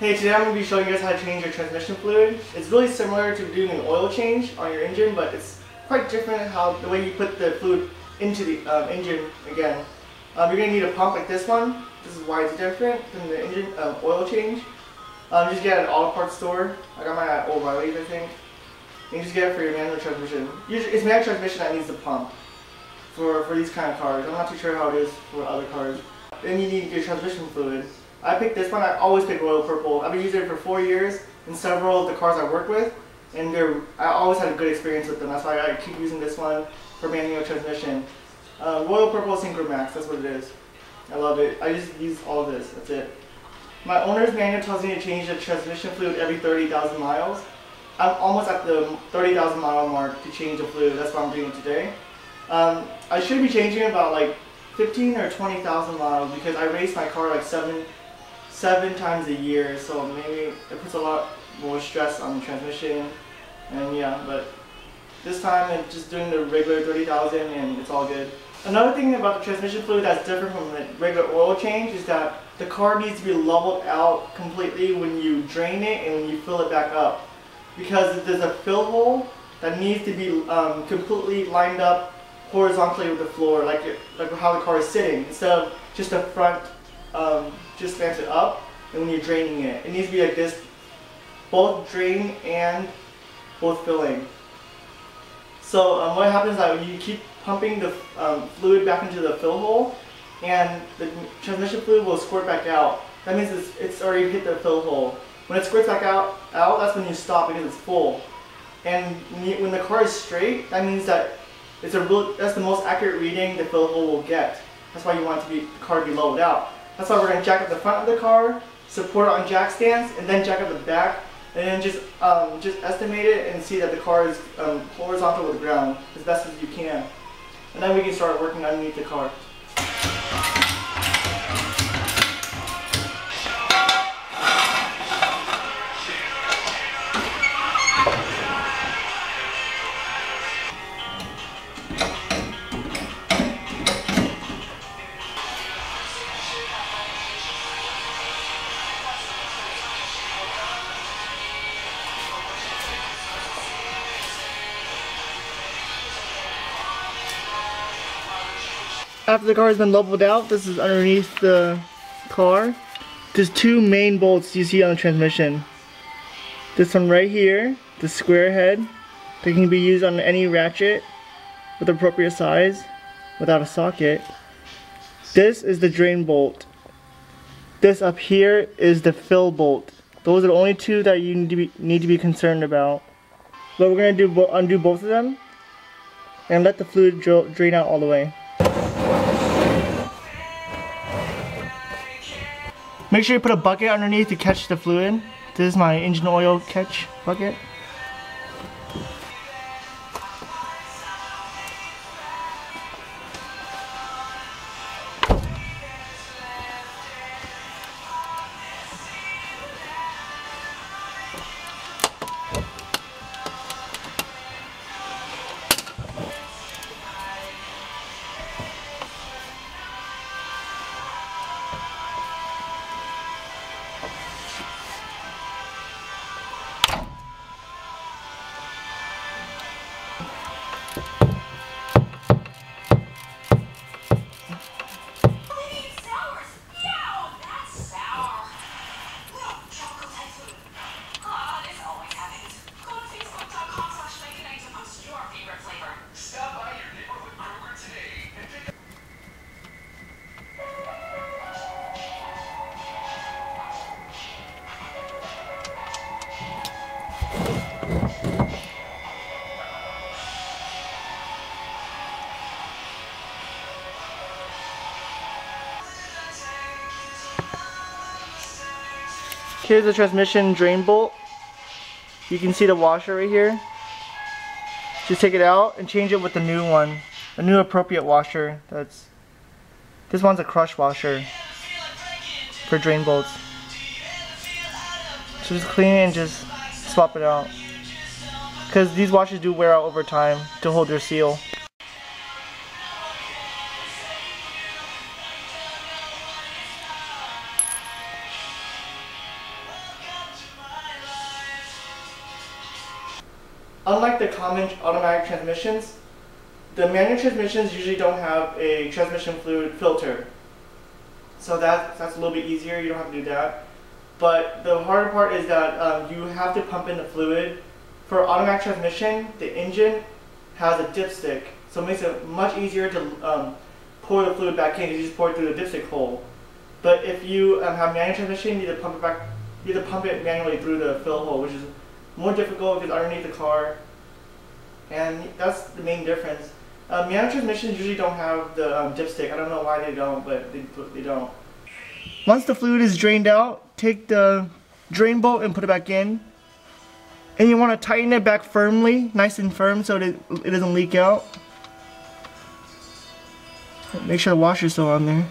Hey, today I'm going to be showing you guys how to change your transmission fluid. It's really similar to doing an oil change on your engine, but it's quite different how the way you put the fluid into the engine again. You're going to need a pump like this one. This is why it's different than the engine oil change. Just get it at an auto parts store. I got mine at O'Reilly's, I think. You just get it for your manual transmission. Usually, it's manual transmission that needs the pump for these kind of cars. I'm not too sure how it is for other cars. Then you need your transmission fluid. I picked this one. I always pick Royal Purple. I've been using it for 4 years in several of the cars I work with, and I always had a good experience with them. That's why I keep using this one for manual transmission. Royal Purple Synchromax, that's what it is. I love it. I just use all of this. That's it. My owner's manual tells me to change the transmission fluid every 30,000 miles. I'm almost at the 30,000 mile mark to change the fluid. That's why I'm doing it today. I should be changing it about like 15 or 20,000 miles because I race my car like seven times a year, so maybe it puts a lot more stress on the transmission, and yeah, but this time I'm just doing the regular 30,000 and it's all good. Another thing about the transmission fluid that's different from the regular oil change is that the car needs to be leveled out completely when you drain it and when you fill it back up, because there's a fill hole that needs to be completely lined up horizontally with the floor, like how the car is sitting, instead of just the front just slanted up, and when you're draining it, it needs to be like this, both drain and both filling. So what happens is that when you keep pumping the fluid back into the fill hole, and the transmission fluid will squirt back out. That means it's already hit the fill hole. When it squirts back out, that's when you stop because it's full. And when the car is straight, that means that that's the most accurate reading the fill hole will get. That's why you want the car to be leveled out. That's why we're going to jack up the front of the car, support it on jack stands, and then jack up the back, and then just estimate it and see that the car is horizontal with the ground as best as you can. And then we can start working underneath the car. After the car has been leveled out, this is underneath the car. There's two main bolts you see on the transmission. This one right here, the square head, that can be used on any ratchet with appropriate size without a socket. This is the drain bolt. This up here is the fill bolt. Those are the only two that you need to be concerned about. But we're going to undo both of them and let the fluid drain out all the way. Make sure you put a bucket underneath to catch the fluid. This is my engine oil catch bucket. Here's the transmission drain bolt. You can see the washer right here. Just take it out and change it with the new one, a new appropriate washer. This one's a crush washer for drain bolts. So just clean it and just swap it out, because these washers do wear out over time to hold their seal. unlike the common automatic transmissions, the manual transmissions usually don't have a transmission fluid filter. So that's a little bit easier, you don't have to do that. But the harder part is that you have to pump in the fluid. For automatic transmission, the engine has a dipstick, so it makes it much easier to pour the fluid back in. You just pour it through the dipstick hole. But if you have manual transmission, you need to pump it back. You have to pump it manually through the fill hole, which is more difficult because it's underneath the car, and that's the main difference. Manual transmissions usually don't have the dipstick. I don't know why they don't, but they don't. Once the fluid is drained out, take the drain bolt and put it back in. And you want to tighten it back firmly, nice and firm, so that it doesn't leak out. Make sure the washer's still on there.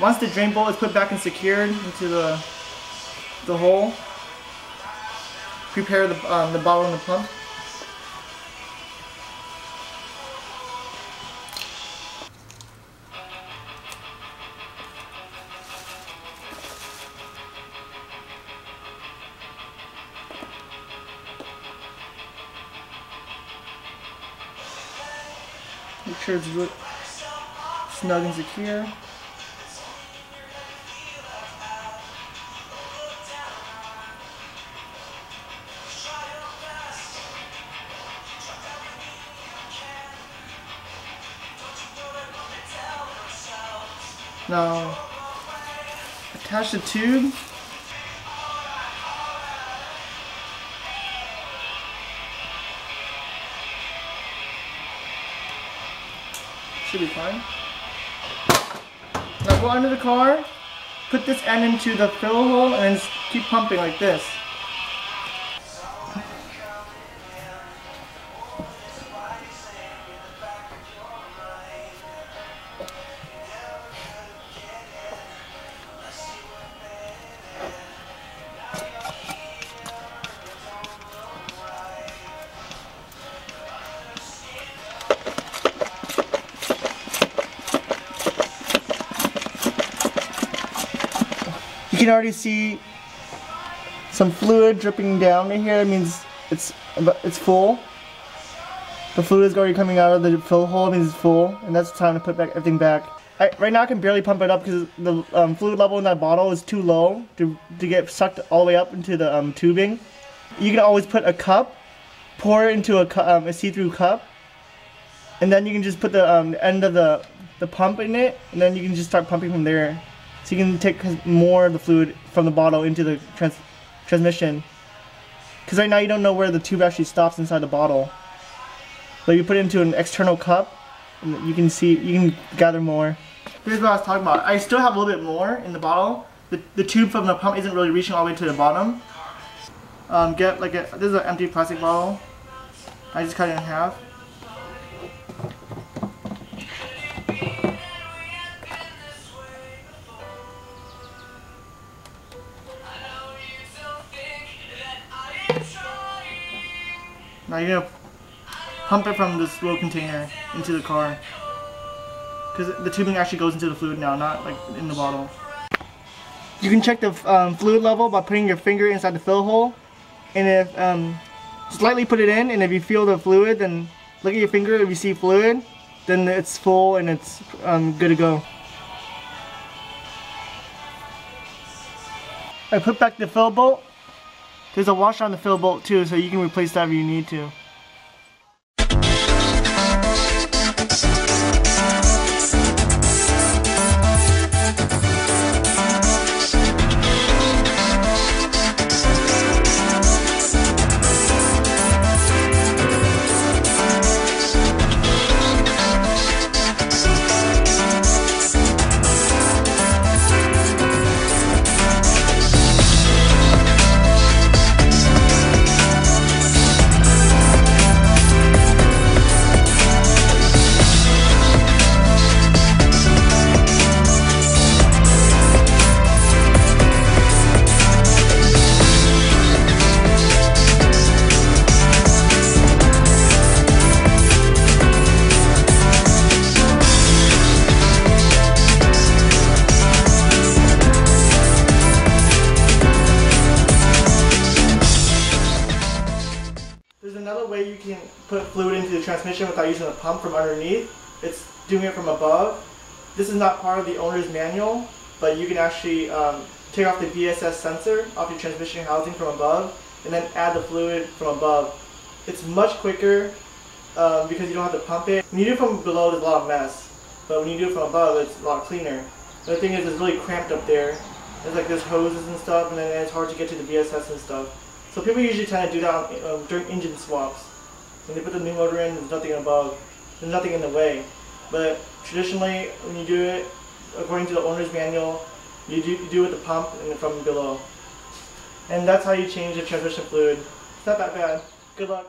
Once the drain bolt is put back and secured into the hole, prepare the bottle and the pump. Make sure it's really snug and secure. Now, attach the tube. Should be fine. Now go under the car, put this end into the fill hole, and just keep pumping like this. You can already see some fluid dripping down in here. It means it's full. The fluid is already coming out of the fill hole. It means it's full, and that's time to put back everything back. Right now I can barely pump it up because the fluid level in that bottle is too low to get sucked all the way up into the tubing. You can always put a cup, pour it into a see-through cup, and then you can just put the end of the pump in it, and then you can just start pumping from there. So you can take more of the fluid from the bottle into the transmission. Because right now you don't know where the tube actually stops inside the bottle. But you put it into an external cup, and you can gather more. Here's what I was talking about. I still have a little bit more in the bottle. The tube from the pump isn't really reaching all the way to the bottom. This is an empty plastic bottle. I just cut it in half. Now you're gonna pump it from this little container into the car, because the tubing actually goes into the fluid now, not like in the bottle. You can check the fluid level by putting your finger inside the fill hole, and if slightly put it in, and if you feel the fluid, then look at your finger. If you see fluid, then it's full and it's good to go. I put back the fill bolt. There's a washer on the fill bolt too, so you can replace that if you need to. put fluid into the transmission without using a pump from underneath. It's doing it from above. This is not part of the owner's manual, but you can actually take off the VSS sensor off your transmission housing from above and then add the fluid from above. It's much quicker because you don't have to pump it. When you do it from below, there's a lot of mess, but when you do it from above, it's a lot cleaner. The thing is, it's really cramped up there. There's like there's hoses and stuff, and then it's hard to get to the VSS and stuff. So people usually tend to do that during engine swaps. When they put the new motor in, there's nothing above. There's nothing in the way. But traditionally, when you do it according to the owner's manual, you do it with the pump and from below. And that's how you change the transmission fluid. It's not that bad. Good luck.